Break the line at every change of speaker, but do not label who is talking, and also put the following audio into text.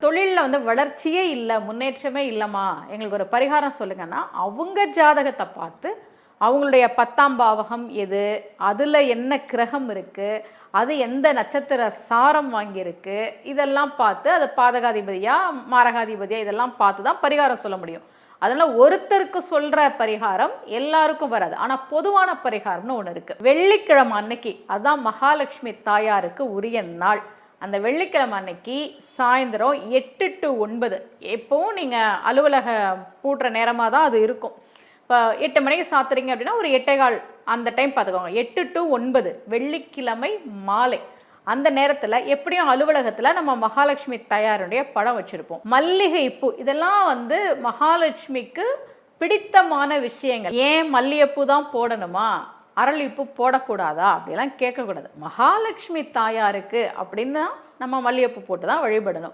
தொழிலில் வந்து வளர்ச்சியே இல்லை, முன்னேற்றமே இல்லைம்மா, எங்களுக்கு ஒரு பரிகாரம் சொல்லுங்கன்னா, அவங்க ஜாதகத்தை பார்த்து அவங்களுடைய 10ஆம் பாவகம் எது, அதில் என்ன கிரகம் இருக்குது, அது எந்த நட்சத்திர சாரம் வாங்கியிருக்கு, இதெல்லாம் பார்த்து அது பாதகாதிபதியா மாரகாதிபதியா இதெல்லாம் பார்த்து தான் பரிகாரம் சொல்ல முடியும். அதனால் ஒருத்தருக்கு சொல்கிற பரிகாரம் எல்லாருக்கும் வராது. ஆனால் பொதுவான பரிகாரம்னு ஒன்று இருக்குது. வெள்ளிக்கிழமை அன்னைக்கு, அதுதான் மகாலட்சுமி தாயாருக்கு உரிய நாள். அந்த வெள்ளிக்கிழமை அன்னைக்கு சாயந்தரம் 8 to 9, எப்போவும் நீங்கள் அலுவலகம் பூட்டுற நேரமாக தான் அது இருக்கும். இப்போ 8 மணிக்கு சாத்துறீங்க அப்படின்னா ஒரு 8:15 அந்த டைம் பார்த்துக்கோங்க. 8 to 9 வெள்ளிக்கிழமை மாலை. அந்த நேரத்தில் எப்படியும் அலுவலகத்தில் நம்ம மகாலட்சுமி தாயாருடைய படம் வச்சுருப்போம். மல்லிகை பூ, இதெல்லாம் வந்து மகாலட்சுமிக்கு பிடித்தமான விஷயங்கள். ஏன் மல்லிகைப்பூ தான் போடணுமா, அரளிப்பூ போடக்கூடாதா அப்படிலாம் கேட்கக்கூடாது. மகாலட்சுமி தாயாருக்கு அப்படின்னா நம்ம மல்லிகைப்பூ போட்டு தான் வழிபடணும்.